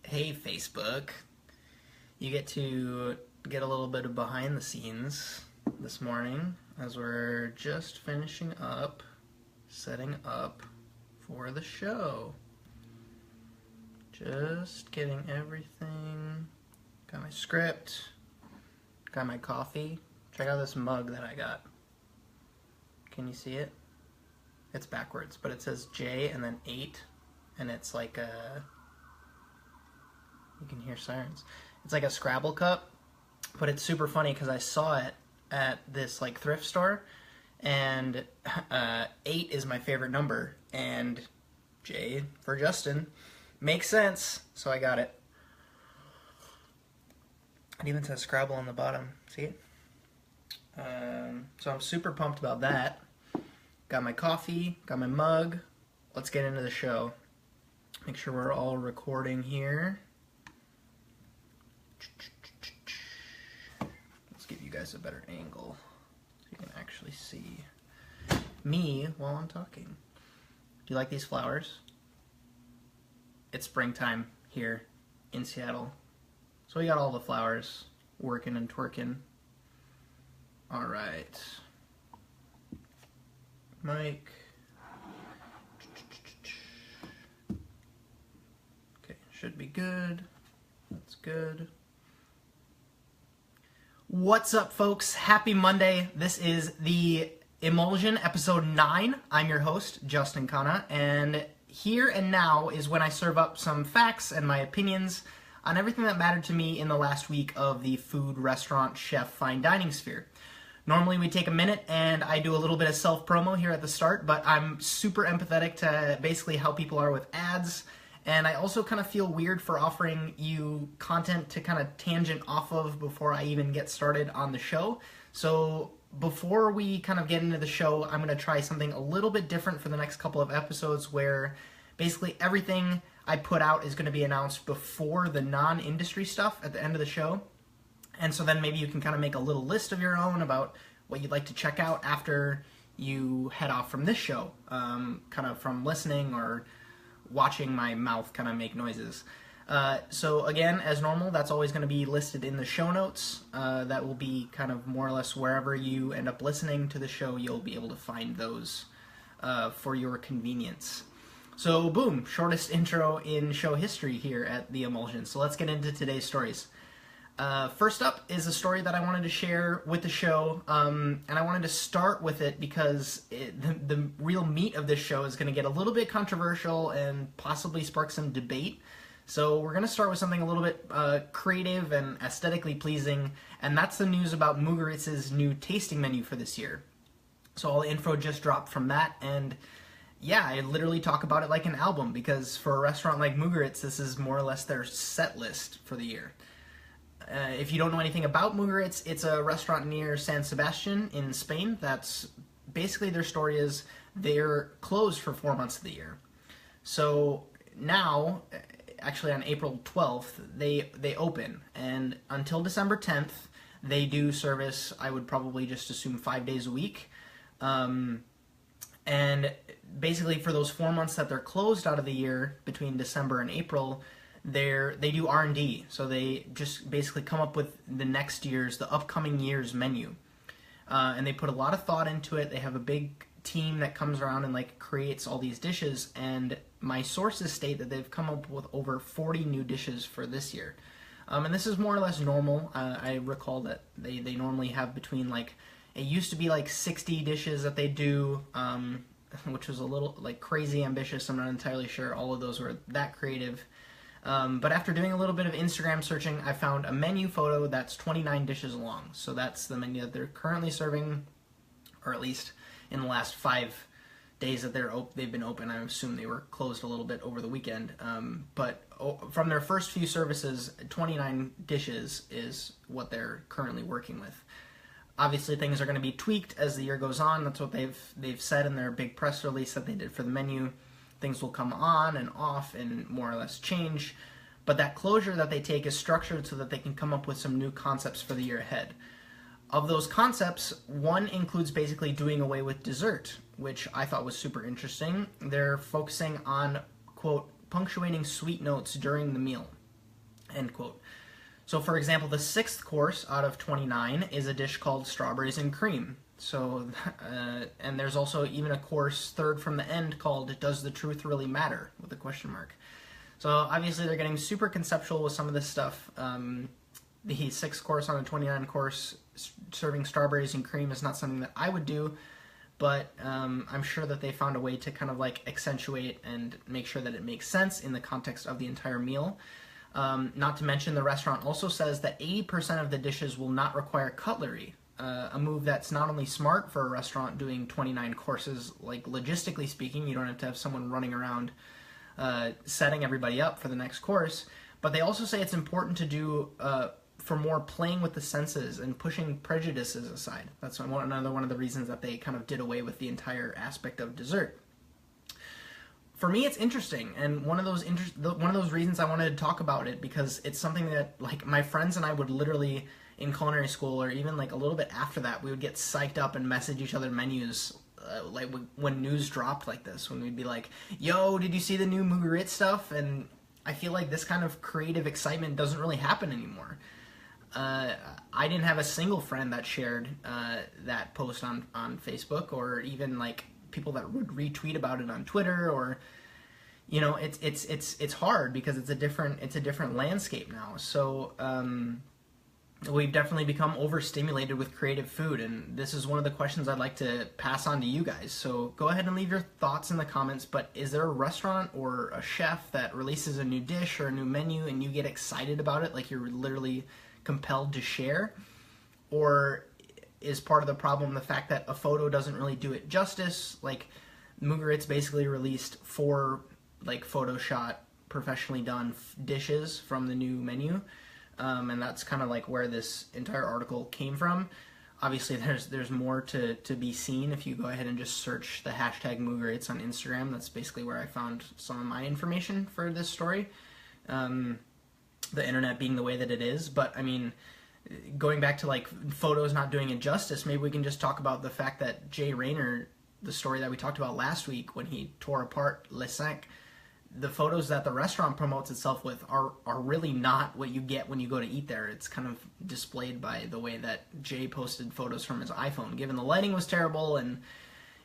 Hey Facebook, you get to get a little bit of behind the scenes this morning as we're just finishing up, setting up for the show. Just getting everything, got my script, got my coffee. Check out this mug that I got. Can you see it? It's backwards, but it says J and then 8, and it's like a... You can hear sirens. It's like a Scrabble cup, but it's super funny because I saw it at this like thrift store, and 8 is my favorite number, and J for Justin makes sense, so I got it. It even says Scrabble on the bottom. See it? So I'm super pumped about that. Got my coffee, got my mug. Let's get into the show. Make sure we're all recording here. Let's give you guys a better angle so you can actually see me while I'm talking. Do you like these flowers? It's springtime here in Seattle. So we got all the flowers working and twerking. Alright. Mic. Okay, should be good. That's good. What's up, folks? Happy Monday. This is the Emulsion episode 9. I'm your host, Justin Khanna, and here and now is when I serve up some facts and my opinions on everything that mattered to me in the last week of the food, restaurant, chef, fine dining sphere. Normally we take a minute and I do a little bit of self-promo here at the start, but I'm super empathetic to basically how people are with ads. And I also kind of feel weird for offering you content to kind of tangent off of before I even get started on the show. So before we kind of get into the show, I'm going to try something a little bit different for the next couple of episodes where basically everything I put out is going to be announced before the non-industry stuff at the end of the show. And so then maybe you can kind of make a little list of your own about what you'd like to check out after you head off from this show, kind of from listening or watching my mouth kind of make noises. So again, as normal, that's always going to be listed in the show notes. That will be kind of more or less wherever you end up listening to the show, you'll be able to find those for your convenience. So boom, shortest intro in show history here at the Emulsion. So let's get into today's stories. First up is a story that I wanted to share with the show, and I wanted to start with it because the real meat of this show is going to get a little bit controversial and possibly spark some debate. So we're going to start with something a little bit creative and aesthetically pleasing, and that's the news about Mugaritz's new tasting menu for this year. So all the info just dropped from that, and yeah, I literally talk about it like an album, because for a restaurant like Mugaritz, this is more or less their set list for the year. If you don't know anything about Mugaritz, it's a restaurant near San Sebastian in Spain. That's basically their story is they're closed for 4 months of the year. So now, actually on April 12th, they open, and until December 10th, they do service, I would probably just assume 5 days a week. And basically for those 4 months that they're closed out of the year, between December and April, they do R&D, so they just basically come up with the upcoming year's menu, and they put a lot of thought into it. They have a big team that comes around and like creates all these dishes, and my sources state that they've come up with over 40 new dishes for this year, and this is more or less normal. I recall that they normally have between it used to be 60 dishes that they do, which was a little crazy ambitious. I'm not entirely sure all of those were that creative. But after doing a little bit of Instagram searching, I found a menu photo that's 29 dishes long. So that's the menu that they're currently serving, or at least in the last 5 days that they've been open. I assume they were closed a little bit over the weekend. But from their first few services, 29 dishes is what they're currently working with. Obviously, things are going to be tweaked as the year goes on. That's what they've said in their big press release that they did for the menu. Things will come on and off and more or less change, but that closure that they take is structured so that they can come up with some new concepts for the year ahead. Of those concepts, one includes basically doing away with dessert, which I thought was super interesting. They're focusing on, quote, punctuating sweet notes during the meal. end quote. So for example, the 6th course out of 29 is a dish called strawberries and cream. So, and there's also even a course third from the end called Does the Truth Really Matter? With a question mark. So obviously they're getting super conceptual with some of this stuff. The 6th course on a 29 course, serving strawberries and cream is not something that I would do, but I'm sure that they found a way to kind of like accentuate and make sure that it makes sense in the context of the entire meal. Not to mention the restaurant also says that 80% of the dishes will not require cutlery. A move that's not only smart for a restaurant doing 29 courses, like logistically speaking, you don't have to have someone running around setting everybody up for the next course, but they also say it's important to do for more playing with the senses and pushing prejudices aside. That's another one of the reasons that they kind of did away with the entire aspect of dessert. For me, it's interesting, and one of those reasons I wanted to talk about it, because it's something that like my friends and I would literally in culinary school, or even like a little bit after that, we would get psyched up and message each other menus like when news dropped like this, when we'd be like, yo, did you see the new Mugaritz stuff? And I feel like this kind of creative excitement doesn't really happen anymore. I didn't have a single friend that shared that post on Facebook, or even like people that would retweet about it on Twitter, or you know, it's hard because it's a different landscape now. So we've definitely become overstimulated with creative food, and this is one of the questions I'd like to pass on to you guys. So go ahead and leave your thoughts in the comments, but is there a restaurant or a chef that releases a new dish or a new menu and you get excited about it, like you're literally compelled to share? Or is part of the problem the fact that a photo doesn't really do it justice? Like Mugaritz basically released 4 like Photoshop professionally done dishes from the new menu. And that's kind of like where this entire article came from. Obviously, there's more to be seen if you go ahead and just search the hashtag Mugaritz on Instagram. That's basically where I found some of my information for this story. The internet being the way that it is. But, I mean, going back to like photos not doing it justice, maybe we can just talk about the fact that Jay Rayner, the story that we talked about last week when he tore apart Les Cinq, the photos that the restaurant promotes itself with are really not what you get when you go to eat there. It's kind of displayed by the way that Jay posted photos from his iPhone, given the lighting was terrible and,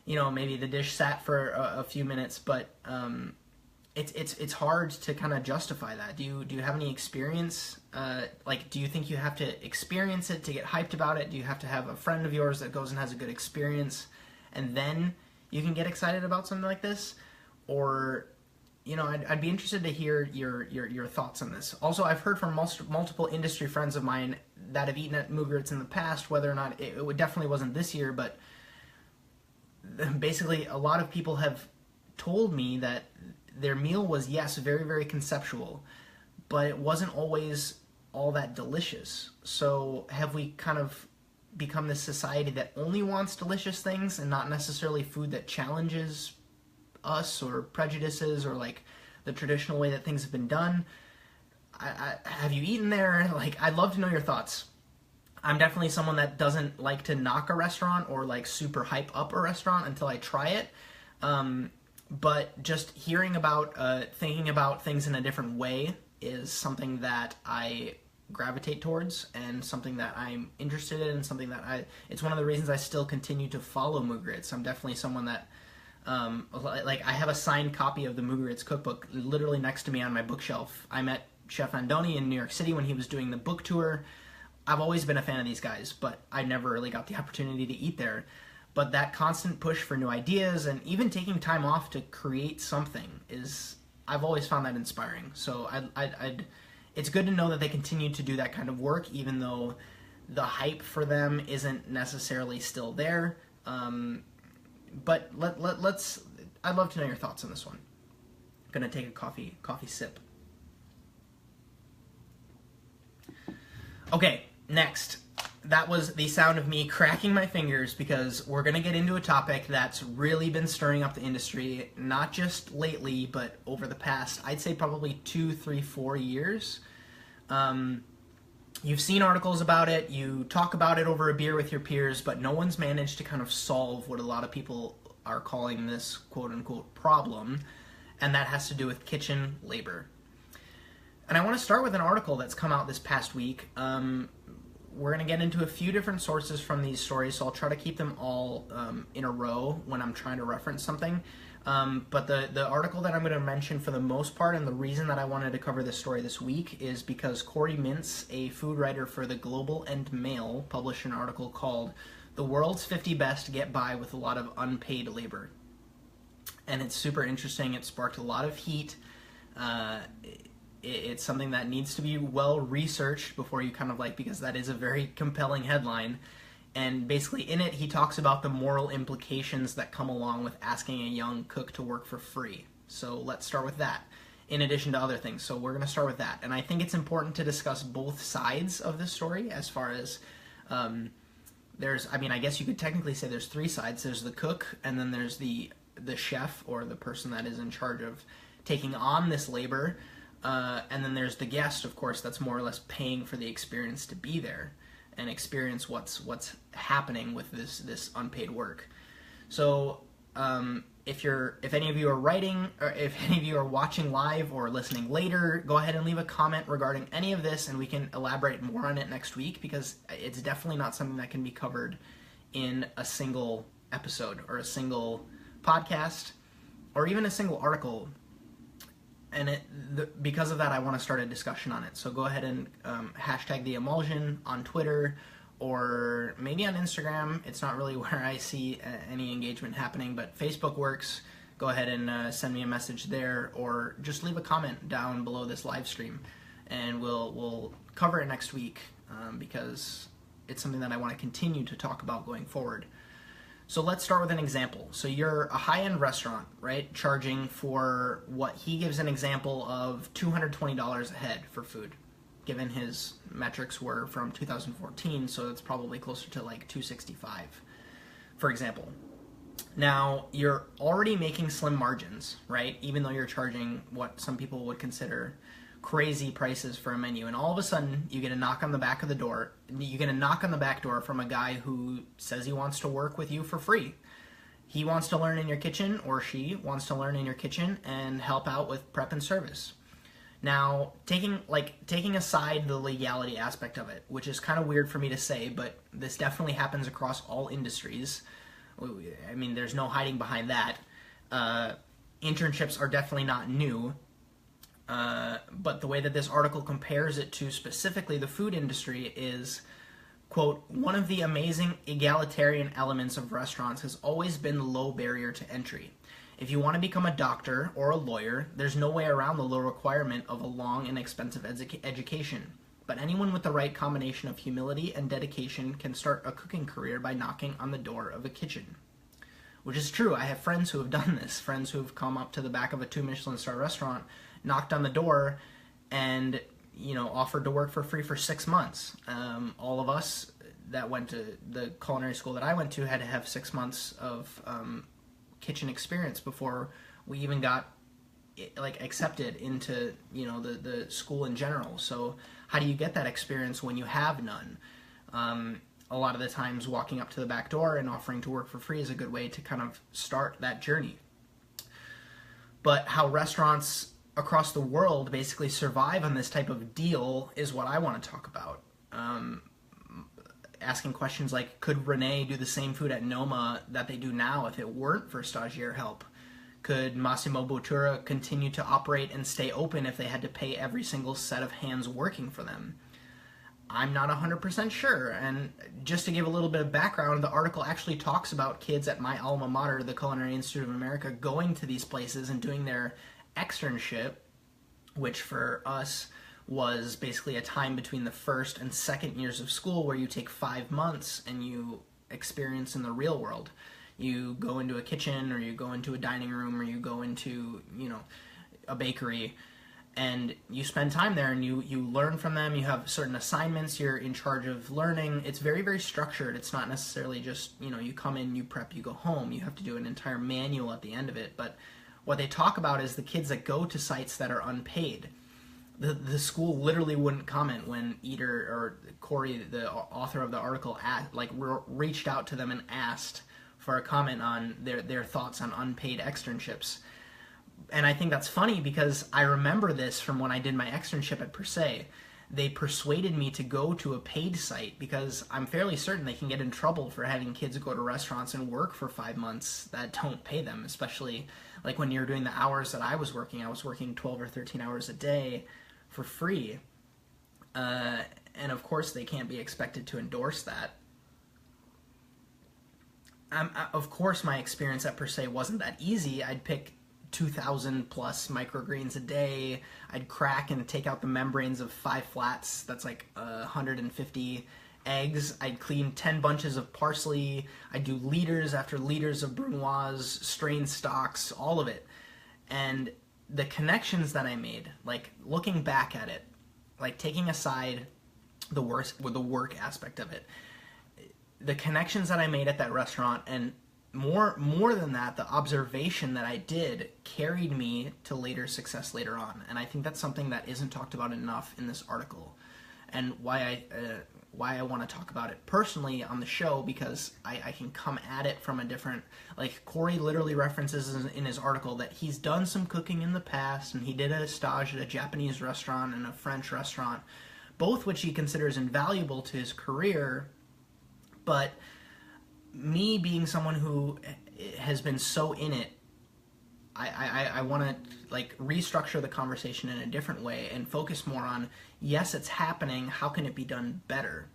you know, maybe the dish sat for a few minutes, but it's hard to kind of justify that. Do you have any experience? Like, do you think you have to experience it to get hyped about it? Do you have to have a friend of yours that goes and has a good experience and then you can get excited about something like this? Or, you know, I'd be interested to hear your thoughts on this. Also, I've heard from multiple industry friends of mine that have eaten at Mugaritz in the past, whether or not it definitely wasn't this year, but basically a lot of people have told me that their meal was, yes, very, very conceptual, but it wasn't always all that delicious. So have we kind of become this society that only wants delicious things and not necessarily food that challenges us or prejudices or like the traditional way that things have been done? Have you eaten there? Like, I'd love to know your thoughts. I'm definitely someone that doesn't like to knock a restaurant or like super hype up a restaurant until I try it. But just hearing about, thinking about things in a different way is something that I gravitate towards and something that I'm interested in, and something that it's one of the reasons I still continue to follow Mugaritz. I'm definitely someone that like I have a signed copy of the Mugaritz cookbook literally next to me on my bookshelf. I met Chef Andoni in New York City when he was doing the book tour. I've always been a fan of these guys, but I never really got the opportunity to eat there. But that constant push for new ideas and even taking time off to create something I've always found that inspiring. So it's good to know that they continue to do that kind of work, even though the hype for them isn't necessarily still there. But I'd love to know your thoughts on this one. I'm gonna take a coffee sip. Okay, next. That was the sound of me cracking my fingers, because we're gonna get into a topic that's really been stirring up the industry, not just lately, but over the past, I'd say probably 2, 3, 4 years. You've seen articles about it, you talk about it over a beer with your peers, but no one's managed to kind of solve what a lot of people are calling this quote-unquote problem, and that has to do with kitchen labor. And I want to start with an article that's come out this past week. We're going to get into a few different sources from these stories, so I'll try to keep them all in a row when I'm trying to reference something. But the article that I'm going to mention for the most part, and the reason that I wanted to cover this story this week, is because Corey Mintz, a food writer for the Global and Mail, published an article called "The World's 50 Best Get By with a Lot of Unpaid Labor." And it's super interesting. It sparked a lot of heat. It's something that needs to be well researched before you kind of because that is a very compelling headline. And basically in it, he talks about the moral implications that come along with asking a young cook to work for free. So let's start with that, in addition to other things. So we're going to start with that. And I think it's important to discuss both sides of this story as far as I guess you could technically say there's three sides. There's the cook, and then there's the chef, or the person that is in charge of taking on this labor. And then there's the guest, of course, that's more or less paying for the experience to be there and experience what's happening with this unpaid work. So if any of you are writing, or if any of you are watching live or listening later, go ahead and leave a comment regarding any of this, and we can elaborate more on it next week, because it's definitely not something that can be covered in a single episode or a single podcast or even a single article. And because of that, I want to start a discussion on it. So go ahead and hashtag the Emulsion on Twitter, or maybe on Instagram. It's not really where I see any engagement happening, but Facebook works. Go ahead and send me a message there, or just leave a comment down below this live stream, and we'll cover it next week, because it's something that I want to continue to talk about going forward. So let's start with an example. So you're a high-end restaurant, right, charging for what he gives an example of $220 a head for food, given his metrics were from 2014, so it's probably closer to $265, for example. Now, you're already making slim margins, right, even though you're charging what some people would consider crazy prices for a menu, and all of a sudden you get a knock on the back door from a guy who says he wants to work with you for free. He wants to learn in your kitchen, or she wants to learn in your kitchen and help out with prep and service. Now, taking aside the legality aspect of it, which is kind of weird for me to say, but this definitely happens across all industries. I mean, there's no hiding behind that. Internships are definitely not new. But the way that this article compares it to specifically the food industry is, quote, "One of the amazing egalitarian elements of restaurants has always been the low barrier to entry. If you want to become a doctor or a lawyer, there's no way around the low requirement of a long and expensive education. But anyone with the right combination of humility and dedication can start a cooking career by knocking on the door of a kitchen." Which is true. I have friends who have done this, friends who have come up to the back of a 2 Michelin star restaurant, knocked on the door, and offered to work for free for 6 months. All of us that went to the culinary school that I went to had to have 6 months of kitchen experience before we even got accepted into the school in general. So how do you get that experience when you have none? A lot of the times walking up to the back door and offering to work for free is a good way to kind of start that journey. But how restaurants across the world basically survive on this type of deal is what I want to talk about. Asking questions like, could Renee do the same food at Noma that they do now if it weren't for stagiaire help? Could Massimo Bottura continue to operate and stay open if they had to pay every single set of hands working for them? I'm not 100% sure, and just to give a little bit of background, the article actually talks about kids at my alma mater, the Culinary Institute of America, going to these places and doing their externship, which for us was basically a time between the first and second years of school where you take 5 months and you experience in the real world. You go into a kitchen, or you go into a dining room, or you go into, a bakery, and you spend time there, and you learn from them. You have certain assignments. You're in charge of learning. It's very, very structured. It's not necessarily just, you come in, you prep, you go home. You have to do an entire manual at the end of it. But what they talk about is the kids that go to sites that are unpaid. The school literally wouldn't comment when Eder or Corey, the author of the article, reached out to them and asked for a comment on their thoughts on unpaid externships. And I think that's funny because I remember this from when I did my externship at Per Se. They persuaded me to go to a paid site because I'm fairly certain they can get in trouble for having kids go to restaurants and work for 5 months that don't pay them, especially like when you're doing the hours that I was working 12 or 13 hours a day for free. And of course they can't be expected to endorse that. Of course my experience at Per Se wasn't that easy. I'd pick 2,000 plus microgreens a day. I'd crack and take out the membranes of 5 flats. That's like 150 eggs. I'd clean 10 bunches of parsley. I'd do liters after liters of brunoise, strain stocks, all of it. And the connections that I made, like looking back at it, like taking aside the work aspect of it, the connections that I made at that restaurant, and more than that, the observation that I did carried me to later success later on. And I think that's something that isn't talked about enough in this article, and why I want to talk about it personally on the show, because I can come at it from a different, like Corey literally references in his article that he's done some cooking in the past, and he did a stage at a Japanese restaurant and a French restaurant, both which he considers invaluable to his career. But me being someone who has been so in it, I want to like restructure the conversation in a different way and focus more on, yes, it's happening, how can it be done better?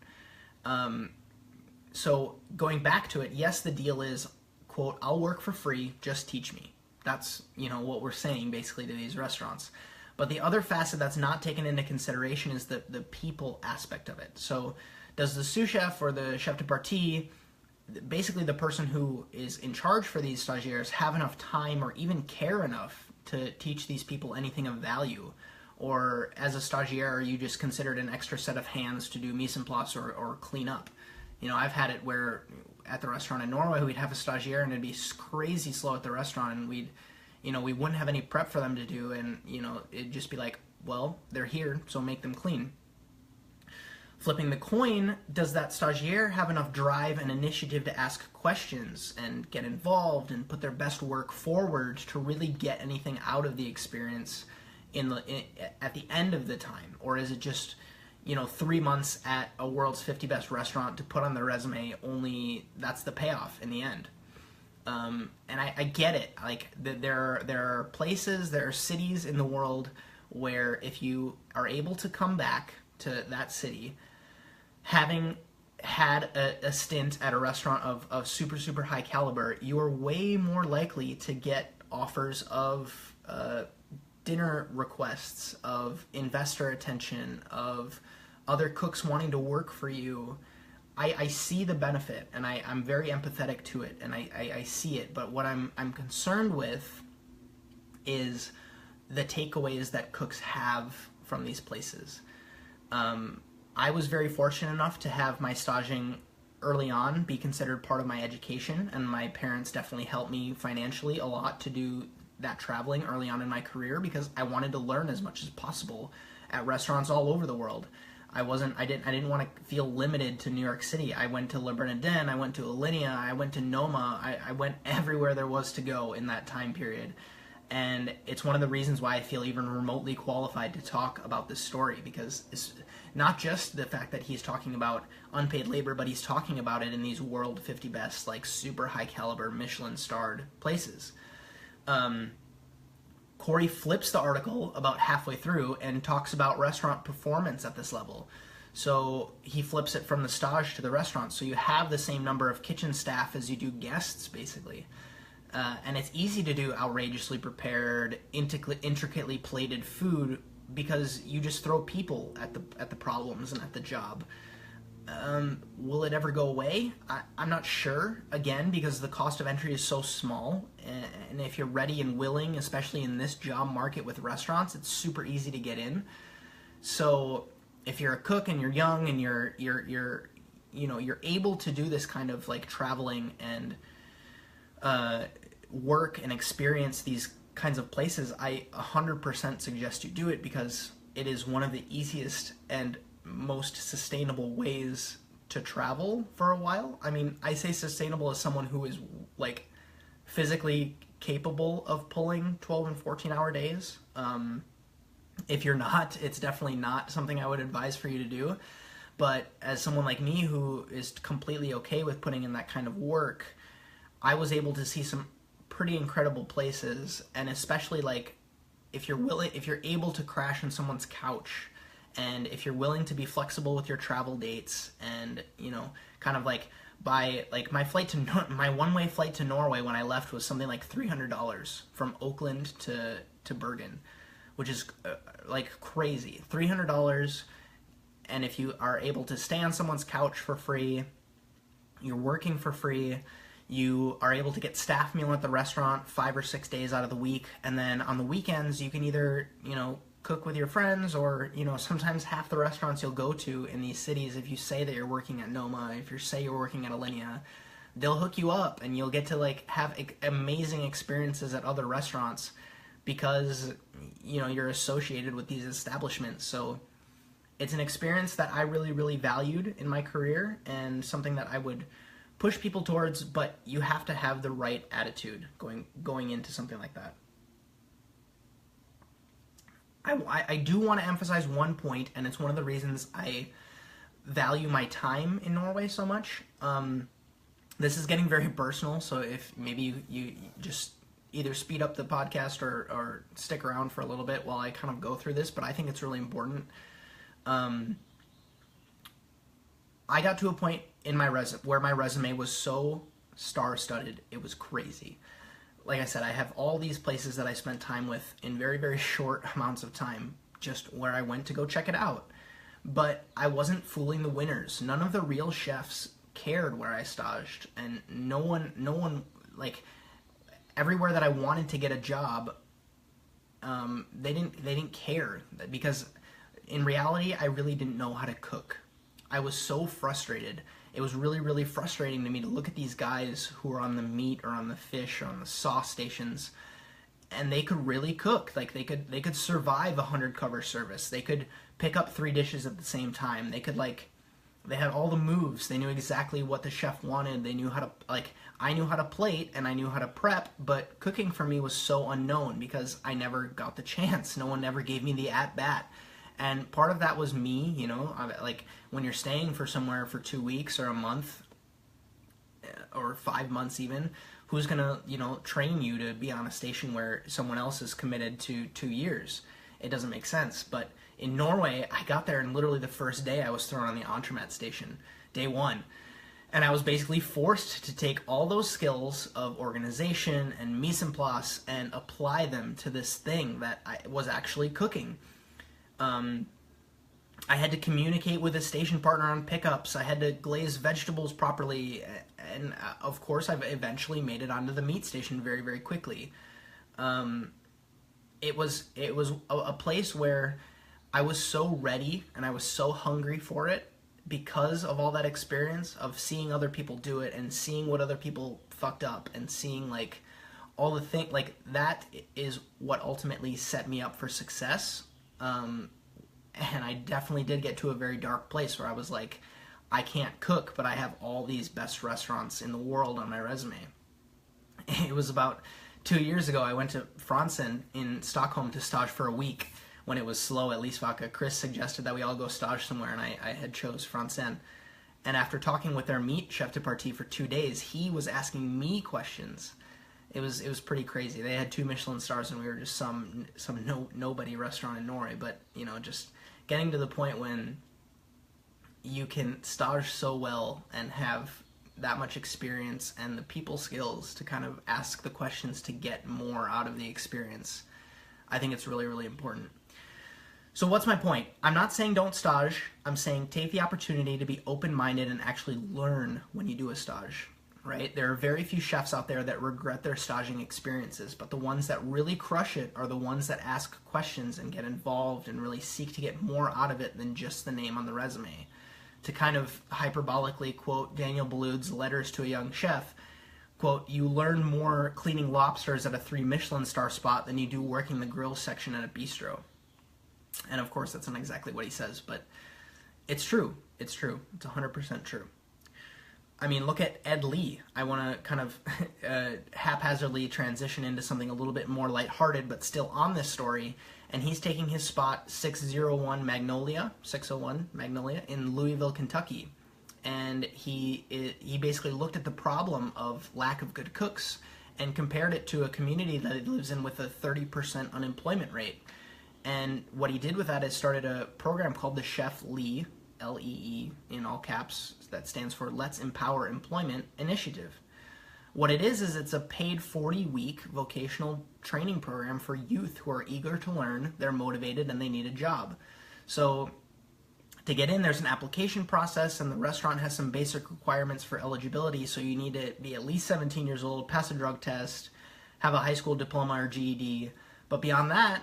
So going back to it, yes, the deal is, quote, I'll work for free, just teach me. That's, what we're saying basically to these restaurants. But the other facet that's not taken into consideration is the people aspect of it. So does the sous chef or the chef de partie, basically the person who is in charge for these stagiaires, have enough time or even care enough to teach these people anything of value? Or as a stagiaire, are you just considered an extra set of hands to do mise en place or clean up? I've had it where at the restaurant in Norway, we'd have a stagiaire and it'd be crazy slow at the restaurant, and we wouldn't have any prep for them to do, and it'd just be like, well, they're here, so make them clean. Flipping the coin, does that stagiaire have enough drive and initiative to ask questions and get involved and put their best work forward to really get anything out of the experience at the end of the time? Or is it just 3 months at a world's 50 best restaurant to put on their resume, only that's the payoff in the end? And I get it. Like there are places, there are cities in the world where if you are able to come back to that city, having had a stint at a restaurant of super, super high caliber, you are way more likely to get offers of dinner requests, of investor attention, of other cooks wanting to work for you. I see the benefit, and I'm very empathetic to it, and I see it. But what I'm concerned with is the takeaways that cooks have from these places. I was very fortunate enough to have my staging early on be considered part of my education, and my parents definitely helped me financially a lot to do that traveling early on in my career, because I wanted to learn as much as possible at restaurants all over the world. I didn't want to feel limited to New York City. I went to Le Bernardin, I went to Alinea, I went to Noma, I went everywhere there was to go in that time period. And it's one of the reasons why I feel even remotely qualified to talk about this story, because it's not just the fact that he's talking about unpaid labor, but he's talking about it in these world 50 best, like super high caliber Michelin-starred places. Corey flips the article about halfway through and talks about restaurant performance at this level. So he flips it from the stage to the restaurant. So you have the same number of kitchen staff as you do guests, basically. And it's easy to do outrageously prepared, intricately plated food because you just throw people at the problems and at the job. Will it ever go away? I'm not sure, again, because the cost of entry is so small, and if you're ready and willing, especially in this job market with restaurants, it's super easy to get in. So if you're a cook and you're young and you're able to do this kind of like traveling and work and experience these kinds of places, I 100% suggest you do it, because it is one of the easiest and most sustainable ways to travel for a while. I mean, I say sustainable as someone who is like physically capable of pulling 12 and 14-hour days. If you're not, it's definitely not something I would advise for you to do. But as someone like me who is completely okay with putting in that kind of work, I was able to see some pretty incredible places, and especially like if you're able to crash on someone's couch, and if you're willing to be flexible with your travel dates, and kind of like my one-way flight to Norway when I left was something like $300 from Oakland to Bergen, which is like crazy. $300, and if you are able to stay on someone's couch for free, you're working for free, you are able to get staff meal at the restaurant 5 or 6 days out of the week, and then on the weekends you can either, cook with your friends, or, sometimes half the restaurants you'll go to in these cities, if you say that you're working at Noma, if you say you're working at Alinea, they'll hook you up and you'll get to like have amazing experiences at other restaurants because, you're associated with these establishments. So it's an experience that I really, really valued in my career and something that I would push people towards, but you have to have the right attitude going into something like that. I do want to emphasize one point, and it's one of the reasons I value my time in Norway so much. This is getting very personal, so if maybe you just either speed up the podcast or stick around for a little bit while I kind of go through this, but I think it's really important. I got to a point in my where my resume was so star-studded, it was crazy. Like I said, I have all these places that I spent time with in very, very short amounts of time, just where I went to go check it out. But I wasn't fooling the winners. None of the real chefs cared where I staged, and no one, like, everywhere that I wanted to get a job, they didn't care, because in reality, I really didn't know how to cook. I was so frustrated. It was really, really frustrating to me to look at these guys who were on the meat or on the fish or on the sauce stations, and they could really cook. Like they could survive 100 cover service. They could pick up 3 dishes at the same time. They had all the moves. They knew exactly what the chef wanted. They knew how to, I knew how to plate and I knew how to prep, but cooking for me was so unknown because I never got the chance. No one ever gave me the at-bat. And part of that was me, like when you're staying for somewhere for 2 weeks or a month or 5 months even, who's going to, train you to be on a station where someone else is committed to 2 years? It doesn't make sense. But in Norway, I got there and literally the first day I was thrown on the entremet station, day 1. And I was basically forced to take all those skills of organization and mise en place and apply them to this thing that I was actually cooking. I had to communicate with a station partner on pickups. I had to glaze vegetables properly, and of course, I've eventually made it onto the meat station very, very quickly. It was a place where I was so ready and I was so hungry for it because of all that experience of seeing other people do it and seeing what other people fucked up and seeing all the things that is what ultimately set me up for success. And I definitely did get to a very dark place where I was like, I can't cook, but I have all these best restaurants in the world on my resume. It was about 2 years ago, I went to Fransen in Stockholm to stage for a week when it was slow at Lisvaka. Chris suggested that we all go stage somewhere, and I had chose Fransen. And after talking with their meat chef de partie for 2 days, he was asking me questions. It was pretty crazy. They had 2 Michelin stars, and we were just some nobody restaurant in Norway. But just getting to the point when you can stage so well and have that much experience and the people skills to kind of ask the questions to get more out of the experience, I think it's really, really important. So what's my point? I'm not saying don't stage. I'm saying take the opportunity to be open-minded and actually learn when you do a stage. Right? There are very few chefs out there that regret their staging experiences, but the ones that really crush it are the ones that ask questions and get involved and really seek to get more out of it than just the name on the resume. To kind of hyperbolically quote Daniel Boulud's Letters to a Young Chef, quote, "You learn more cleaning lobsters at a 3 Michelin star spot than you do working the grill section at a bistro." And of course that's not exactly what he says, but it's true. It's true. It's 100% true. I mean, look at Ed Lee. I want to kind of haphazardly transition into something a little bit more lighthearted, but still on this story. And he's taking his spot 601 Magnolia in Louisville, Kentucky. And he basically looked at the problem of lack of good cooks and compared it to a community that he lives in with a 30% unemployment rate. And what he did with that is started a program called the Chef Lee, L-E-E in all caps, that stands for Let's Empower Employment Initiative. What it is it's a paid 40-week vocational training program for youth who are eager to learn, they're motivated, and they need a job. So to get in, there's an application process, and the restaurant has some basic requirements for eligibility. So you need to be at least 17 years old, pass a drug test, have a high school diploma or GED. But beyond that,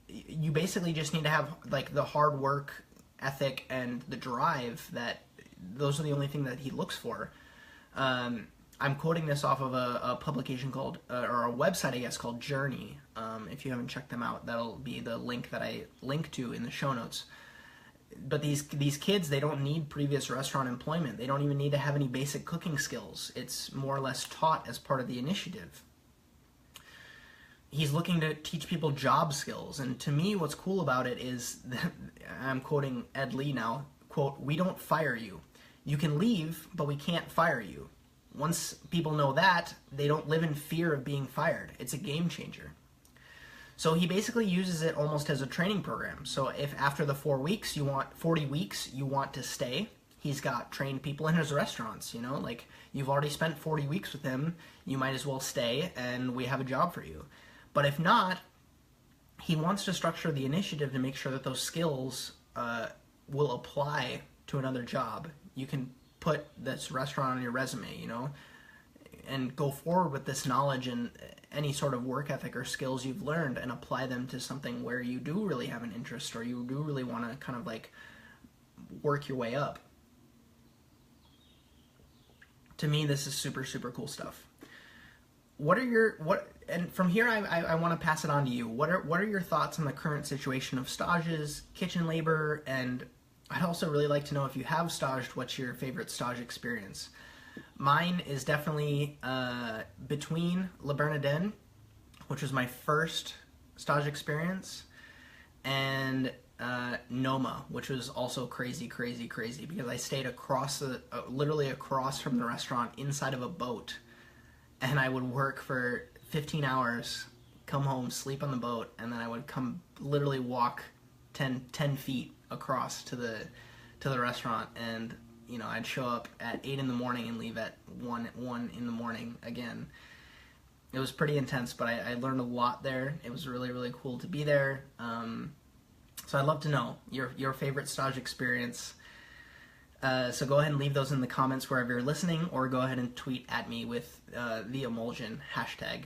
you basically just need to have like the hard work ethic and the drive. That those are the only thing that he looks for. I'm quoting this off of a publication called, or a website, I guess, called Journey. If you haven't checked them out, that'll be the link that I link to in the show notes. But these kids, they don't need previous restaurant employment. They don't even need to have any basic cooking skills. It's more or less taught as part of the initiative. He's looking to teach people job skills. And to me, what's cool about it is, that, I'm quoting Ed Lee now, quote, "We don't fire you. You can leave, but we can't fire you." Once people know that, they don't live in fear of being fired. It's a game changer. So he basically uses it almost as a training program. So if after the 40 weeks you want to stay, he's got trained people in his restaurants, you know, like you've already spent 40 weeks with him, you might as well stay and we have a job for you. But if not, he wants to structure the initiative to make sure that those skills will apply to another job. You can put this restaurant on your resume, you know, and go forward with this knowledge and any sort of work ethic or skills you've learned and apply them to something where you do really have an interest or you do really want to kind of like work your way up. To me, this is super, super cool stuff. And from here, I want to pass it on to you. What are your thoughts on the current situation of stages, kitchen labor, and I'd also really like to know if you have staged, what's your favorite stage experience? Mine is definitely between Le Bernardin, which was my first stage experience, and Noma, which was also crazy because I stayed across literally across from the restaurant inside of a boat, and I would work for 15 hours, come home, sleep on the boat, and then I would literally walk 10 feet across to the restaurant, and you know, I'd show up at 8 in the morning and leave at 1 in the morning again. It was pretty intense, but I learned a lot there. It was really, really cool to be there. So I'd love to know your favorite stage experience. So go ahead and leave those in the comments wherever you're listening, or go ahead and tweet at me with the Emulsion hashtag.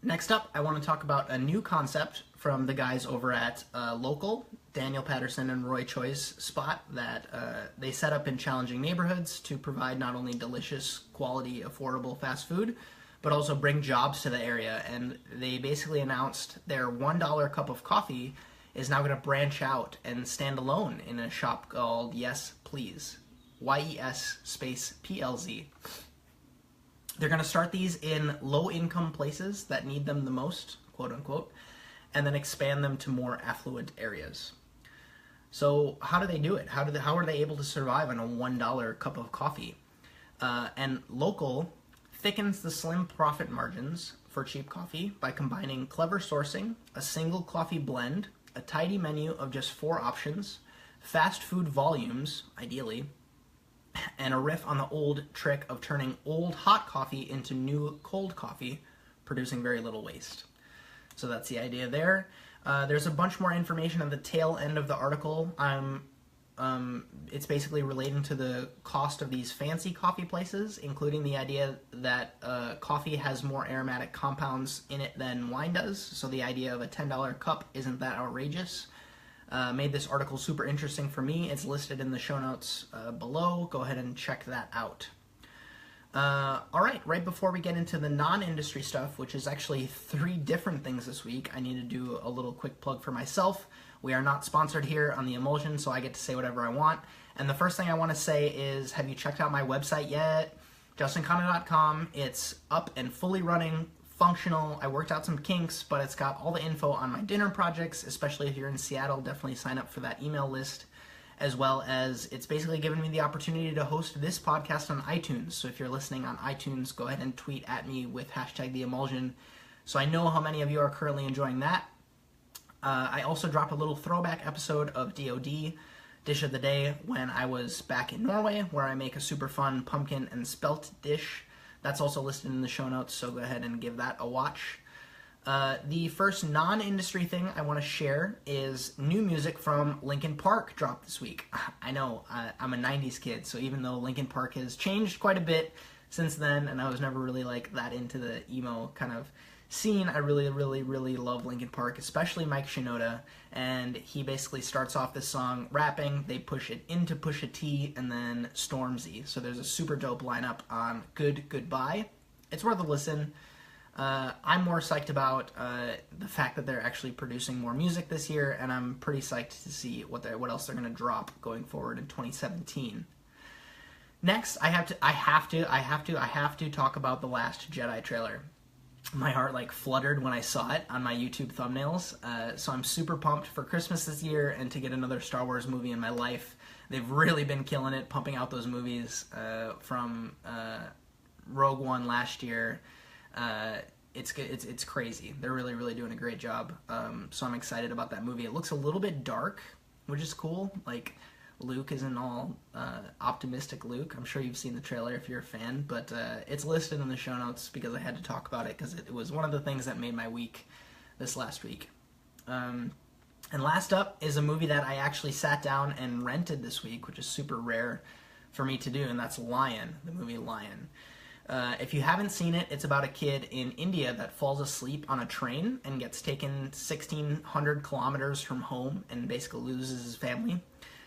Next up, I want to talk about a new concept from the guys over at Local, Daniel Patterson and Roy Choi's spot, that they set up in challenging neighborhoods to provide not only delicious, quality, affordable fast food, but also bring jobs to the area. And they basically announced their $1 cup of coffee is now going to branch out and stand alone in a shop called Yes Please, YES space PLZ. They're going to start these in low-income places that need them the most, quote-unquote, and then expand them to more affluent areas. So how do they do it? How are they able to survive on a $1 cup of coffee? And Local thickens the slim profit margins for cheap coffee by combining clever sourcing, a single coffee blend, a tidy menu of just 4 options, fast food volumes, ideally, and a riff on the old trick of turning old hot coffee into new cold coffee, producing very little waste. So that's the idea there. There's a bunch more information at the tail end of the article. It's basically relating to the cost of these fancy coffee places, including the idea that coffee has more aromatic compounds in it than wine does. So the idea of a $10 cup isn't that outrageous. Made this article super interesting for me. It's listed in the show notes below. Go ahead and check that out. Alright, right before we get into the non-industry stuff, which is actually 3 different things this week, I need to do a little quick plug for myself. We are not sponsored here on the Emulsion, so I get to say whatever I want. And the first thing I want to say is, have you checked out my website yet? JustinKhanna.com. It's up and fully running, functional. I worked out some kinks, but it's got all the info on my dinner projects, especially if you're in Seattle. Definitely sign up for that email list, as well as it's basically given me the opportunity to host this podcast on iTunes. So if you're listening on iTunes, go ahead and tweet at me with #TheEmulsion, so I know how many of you are currently enjoying that. I also dropped a little throwback episode of DOD, Dish of the Day, when I was back in Norway, where I make a super fun pumpkin and spelt dish. That's also listed in the show notes, so go ahead and give that a watch. The first non-industry thing I want to share is new music from Linkin Park dropped this week. I know, I'm a 90s kid, so even though Linkin Park has changed quite a bit since then, and I was never really like that into the emo kind of scene, I really love Linkin Park, especially Mike Shinoda, and he basically starts off this song rapping, they push it into Pusha T, and then Stormzy. So there's a super dope lineup on Good Goodbye. It's worth a listen. I'm more psyched about the fact that they're actually producing more music this year, and I'm pretty psyched to see what else they're going to drop going forward in 2017. Next, I have to talk about The Last Jedi trailer. My heart like fluttered when I saw it on my YouTube thumbnails, so I'm super pumped for Christmas this year and to get another Star Wars movie in my life. They've really been killing it, pumping out those movies from Rogue One last year. It's crazy. They're really doing a great job. So I'm excited about that movie. It looks a little bit dark, which is cool. Like, Luke isn't all optimistic Luke. I'm sure you've seen the trailer if you're a fan, but it's listed in the show notes because I had to talk about it because it was one of the things that made my week this last week. And last up is a movie that I actually sat down and rented this week, which is super rare for me to do, and that's Lion, the movie Lion. If you haven't seen it, it's about a kid in India that falls asleep on a train and gets taken 1,600 kilometers from home and basically loses his family.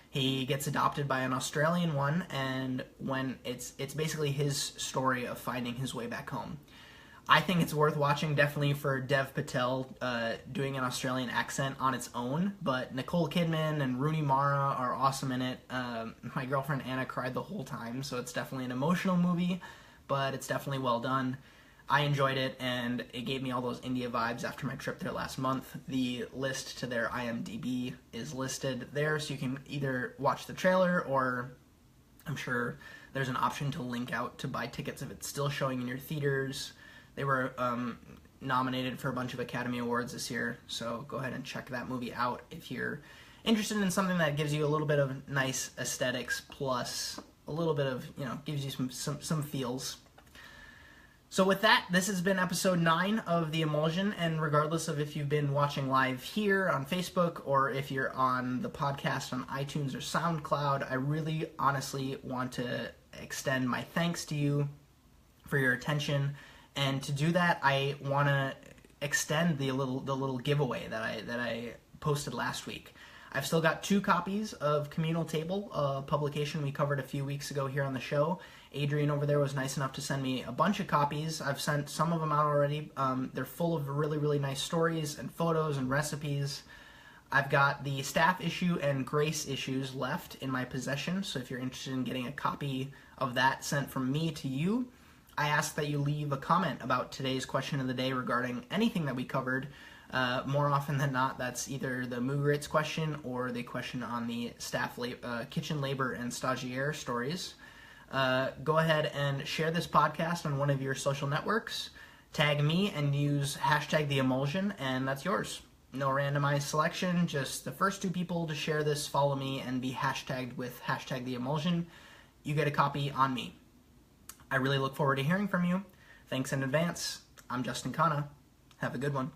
He gets adopted by an Australian one, and when it's basically his story of finding his way back home. I think it's worth watching, definitely for Dev Patel doing an Australian accent on its own, but Nicole Kidman and Rooney Mara are awesome in it. My girlfriend Anna cried the whole time, so it's definitely an emotional movie, but it's definitely well done. I enjoyed it, and it gave me all those India vibes after my trip there last month. The list to their IMDb is listed there, so you can either watch the trailer, or I'm sure there's an option to link out to buy tickets if it's still showing in your theaters. They were nominated for a bunch of Academy Awards this year, so go ahead and check that movie out if you're interested in something that gives you a little bit of nice aesthetics, plus a little bit of, gives you some feels. So with that, this has been episode 9 of The Emulsion, and regardless of if you've been watching live here on Facebook or if you're on the podcast on iTunes or SoundCloud, I really honestly want to extend my thanks to you for your attention, and to do that, I want to extend the little giveaway that I posted last week. I've still got 2 copies of Communal Table, a publication we covered a few weeks ago here on the show. Adrian over there was nice enough to send me a bunch of copies. I've sent some of them out already. They're full of really nice stories and photos and recipes. I've got the staff issue and Grace issues left in my possession, so if you're interested in getting a copy of that sent from me to you, I ask that you leave a comment about today's question of the day regarding anything that we covered. More often than not, that's either the Mugaritz question or the question on the staff kitchen labor and Stagiares stories. Go ahead and share this podcast on one of your social networks. Tag me and use #TheEmulsion, and that's yours. No randomized selection, just the first 2 people to share this, follow me, and be hashtagged with #TheEmulsion. You get a copy on me. I really look forward to hearing from you. Thanks in advance. I'm Justin Khanna. Have a good one.